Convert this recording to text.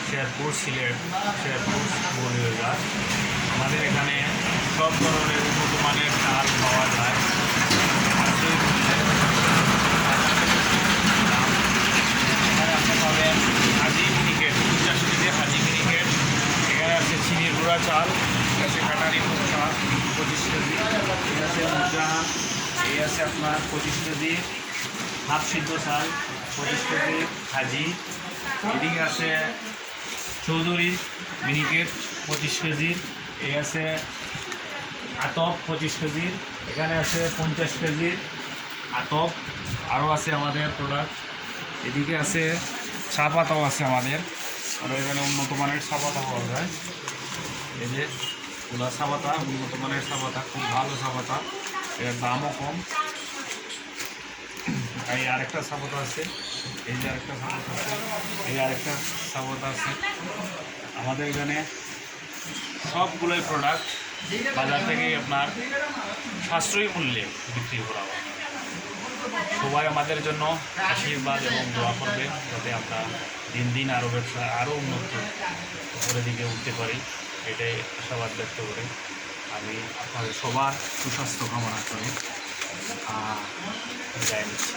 শেরপুর, সিলেট, শেরপুর, মৌলভীবাজার। আমাদের এখানে সব ধরনের উন্নত মানের চাল পাওয়া যায়। এখানে আপনি পাবেন হাজি মিনিকেট, 50 কেজি হাজি মিনিকেট। এখানে আছে চিনির গুঁড়া চাল, ঠিক আছে কাটারি চাল 25 কেজি। ঠিক আছে মুজাহান, এই আছে আপনার 25 কেজি। হাফ সিদ্ধ চাল 25 কেজি হাজি। এদিকে আছে চৌধুরী মিনিকেট 25 কেজির। এই আছে আতপ 25 কেজির। এখানে আছে 50 কেজির আতপ। আরও আছে আমাদের প্রোডাক্ট। এদিকে আছে চা পাতাও আছে আমাদের, আর এখানে উন্নত মানের চা পাতা পাওয়া যায়। এই যে ওলা চা পাতা, উন্নত মানের চা পাতা, খুব ভালো চা পাতা, এর দামও কম। এই আরেকটা চা পাতা আছে, এই যে আরেকটা চা পাতা আছে, এই আরেকটা চা পাতা আছে। আমাদের এখানে সবগুলোই প্রোডাক্ট বাজার থেকেই আপনার সাশ্রয়ী মূল্যে বিক্রি করা হয়। সবাই আমাদের জন্য আশীর্বাদ এবং দোয়া করবেন, যাতে আমরা দিন দিন আরও ব্যবসা আরও উন্নত উপরের দিকে উঠতে পারি। এটাই আশাবাদ ব্যক্ত করে আমি আপনাদের সবার সুস্বাস্থ্য কামনা করি। বিদায় নিচ্ছি।